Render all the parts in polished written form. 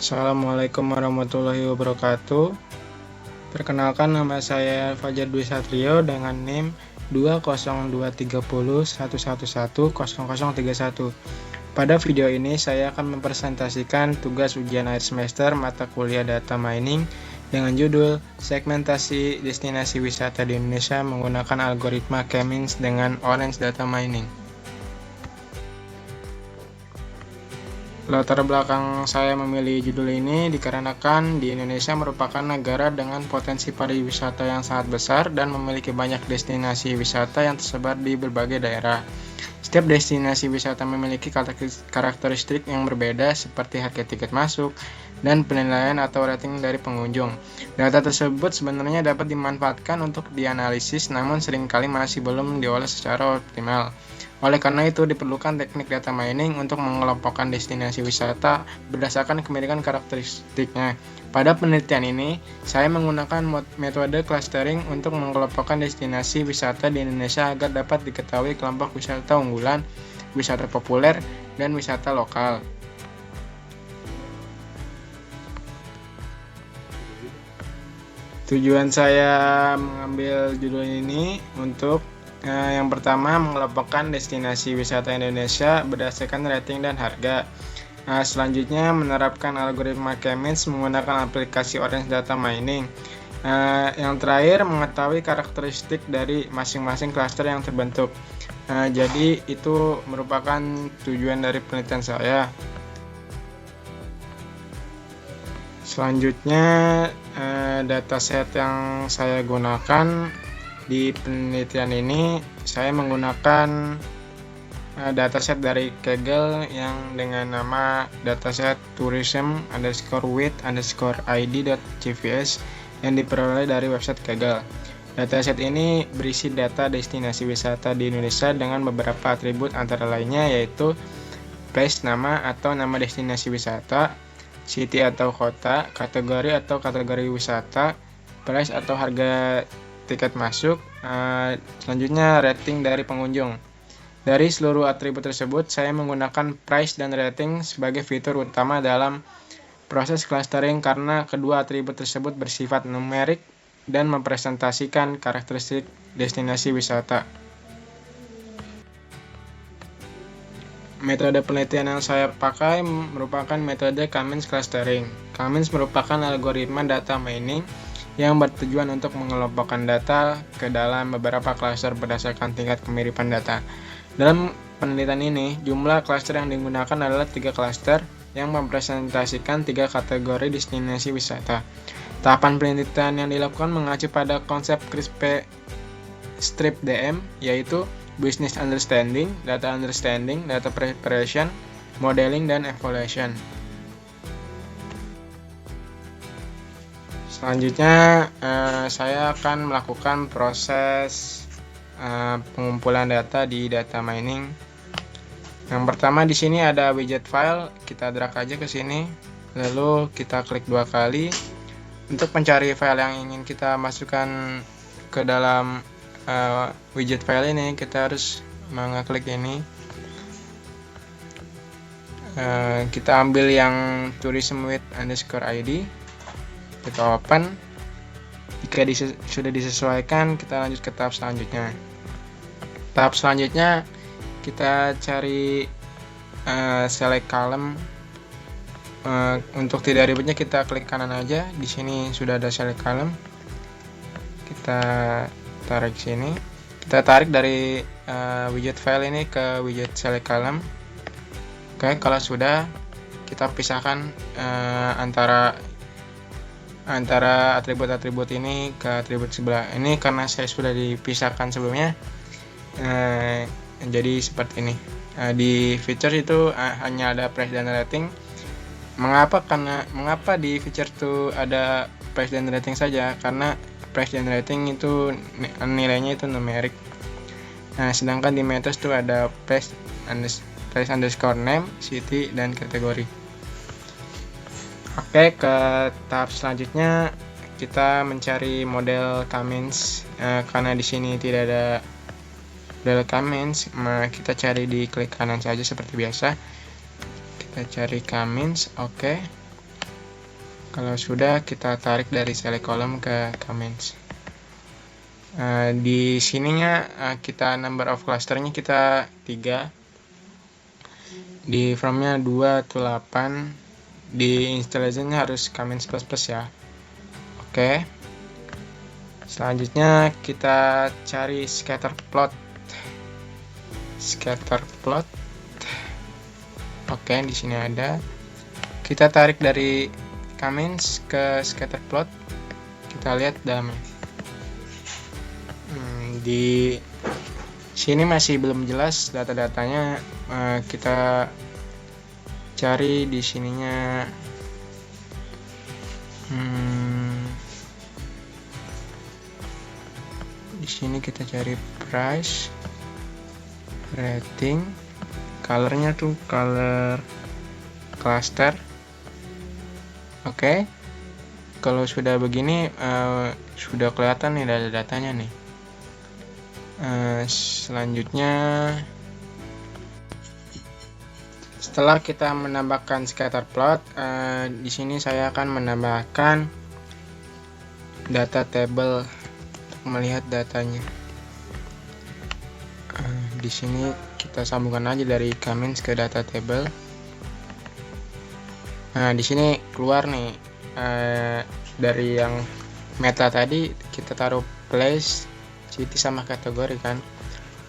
Assalamualaikum warahmatullahi wabarakatuh. Perkenalkan, nama saya Fajar Dwi Satrio dengan NIM 2023011110031. Pada video ini saya akan mempresentasikan tugas ujian akhir semester mata kuliah Data Mining dengan judul Segmentasi Destinasi Wisata di Indonesia menggunakan algoritma K-means dengan Orange Data Mining. Latar belakang saya memilih judul ini dikarenakan di Indonesia merupakan negara dengan potensi pariwisata yang sangat besar dan memiliki banyak destinasi wisata yang tersebar di berbagai daerah. Setiap destinasi wisata memiliki karakteristik yang berbeda seperti harga tiket masuk dan penilaian atau rating dari pengunjung. Data tersebut sebenarnya dapat dimanfaatkan untuk dianalisis, namun seringkali masih belum diolah secara optimal. Oleh karena itu, diperlukan teknik data mining untuk mengelompokkan destinasi wisata berdasarkan kemiripan karakteristiknya. Pada penelitian ini, saya menggunakan metode clustering untuk mengelompokkan destinasi wisata di Indonesia agar dapat diketahui kelompok wisata unggulan, wisata populer, dan wisata lokal. Tujuan saya mengambil judul ini untuk yang pertama, mengelompokkan destinasi wisata Indonesia berdasarkan rating dan harga. Selanjutnya, menerapkan algoritma K-means menggunakan aplikasi Orange Data Mining. Yang terakhir, mengetahui karakteristik dari masing-masing klaster yang terbentuk. Jadi, itu merupakan tujuan dari penelitian saya. Selanjutnya, dataset yang saya gunakan di penelitian ini, saya menggunakan dataset dari Kaggle yang dengan nama dataset tourism_with_id.cvs yang diperoleh dari website Kaggle. Dataset ini berisi data destinasi wisata di Indonesia dengan beberapa atribut antara lainnya yaitu place nama atau nama destinasi wisata, city atau kota, kategori atau kategori wisata, price atau harga tiket masuk, selanjutnya rating dari pengunjung. Dari seluruh atribut tersebut, saya menggunakan price dan rating sebagai fitur utama dalam proses clustering karena kedua atribut tersebut bersifat numerik dan mempresentasikan karakteristik destinasi wisata. Metode penelitian yang saya pakai merupakan metode K-means clustering. K-means merupakan algoritma data mining yang bertujuan untuk mengelompokkan data ke dalam beberapa klaster berdasarkan tingkat kemiripan data. Dalam penelitian ini, jumlah klaster yang digunakan adalah 3 klaster yang mempresentasikan 3 kategori destinasi wisata. Tahapan penelitian yang dilakukan mengacu pada konsep CRISP Strip DM, yaitu Business Understanding, Data Understanding, Data Preparation, Modeling, dan Evaluation. Selanjutnya, saya akan melakukan proses pengumpulan data di data mining. Yang pertama di sini ada widget file, kita drag aja ke sini, lalu kita klik 2 kali. Untuk mencari file yang ingin kita masukkan ke dalam widget file ini, kita harus mengeklik ini. Kita ambil yang tourism_with_id. Kita open. Jika sudah disesuaikan, kita lanjut ke tahap selanjutnya. Tahap selanjutnya kita cari select column. Untuk tidak ribetnya kita klik kanan aja. Di sini sudah ada select column. Kita tarik sini. Kita tarik dari widget file ini ke widget select column. Oke, kalau sudah, kita pisahkan antara atribut-atribut ini ke atribut sebelah ini karena saya sudah dipisahkan sebelumnya. Jadi seperti ini. Di feature itu hanya ada price dan rating. Mengapa di feature itu ada price dan rating saja? Karena price dan rating itu nilainya itu numerik. Sedangkan di methods itu ada price underscore name, city, dan kategori. Oke, ke tahap selanjutnya kita mencari model K-means. Karena di sini tidak ada model K-means, kita cari di klik kanan saja seperti biasa. Kita cari K-means, oke. Kalau sudah, kita tarik dari select column ke comments. Di sininya kita number of clusternya kita 3, di formnya 2 to 8, di installationnya harus comments plus ya. Oke. Selanjutnya kita cari scatter plot. Oke, di sini ada. Kita tarik dari comments ke scatter plot. Kita lihat dalamnya. Di sini masih belum jelas data-datanya. Kita cari di sininya. Di sini kita cari price, rating, colornya tuh color cluster. Oke. Kalau sudah begini sudah kelihatan nih data-datanya nih. Selanjutnya, setelah kita menambahkan scatter plot, di sini saya akan menambahkan data table untuk melihat datanya. Di sini kita sambungkan aja dari comments ke data table. Nah, di sini keluar nih dari yang meta tadi kita taruh place, city sama kategori kan.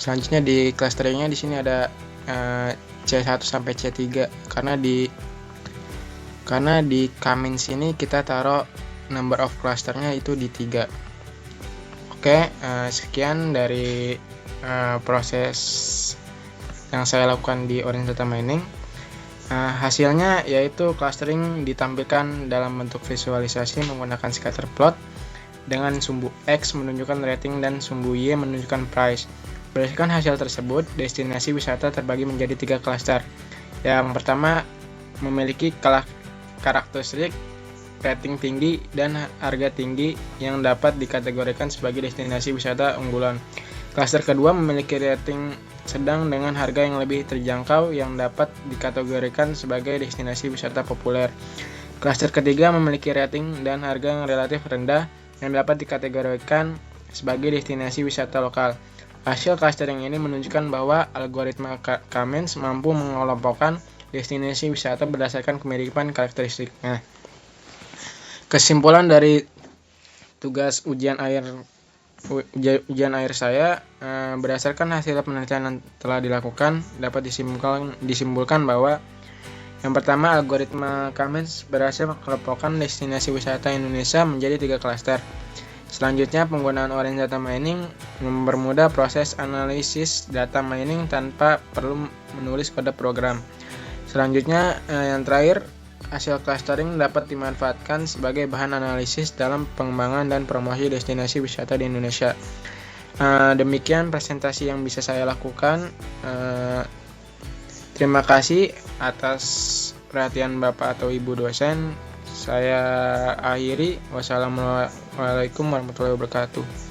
Selanjutnya di clusteringnya di sini ada C1 sampai C3 karena di comments ini kita taruh number of clusternya itu di 3. Oke, sekian dari proses yang saya lakukan di Orange Data Mining. Hasilnya yaitu clustering ditampilkan dalam bentuk visualisasi menggunakan scatter plot dengan sumbu X menunjukkan rating dan sumbu Y menunjukkan price. Berdasarkan hasil tersebut, destinasi wisata terbagi menjadi 3 klaster. Yang pertama memiliki karakteristik rating tinggi dan harga tinggi yang dapat dikategorikan sebagai destinasi wisata unggulan. Klaster kedua memiliki rating sedang dengan harga yang lebih terjangkau yang dapat dikategorikan sebagai destinasi wisata populer. Klaster ketiga memiliki rating dan harga yang relatif rendah yang dapat dikategorikan sebagai destinasi wisata lokal. Hasil clustering ini menunjukkan bahwa algoritma comments mampu mengelompokkan destinasi wisata berdasarkan kemiripan karakteristiknya. Kesimpulan dari tugas ujian air saya, berdasarkan hasil penelitian yang telah dilakukan dapat disimpulkan bahwa yang pertama, algoritma comments berhasil mengelompokkan destinasi wisata Indonesia menjadi 3 klaster. Selanjutnya, penggunaan Orange Data Mining mempermudah proses analisis data mining tanpa perlu menulis kode program. Selanjutnya, yang terakhir, hasil clustering dapat dimanfaatkan sebagai bahan analisis dalam pengembangan dan promosi destinasi wisata di Indonesia. Demikian presentasi yang bisa saya lakukan. Terima kasih atas perhatian Bapak atau Ibu dosen. Saya akhiri. Wassalamualaikum warahmatullahi wabarakatuh.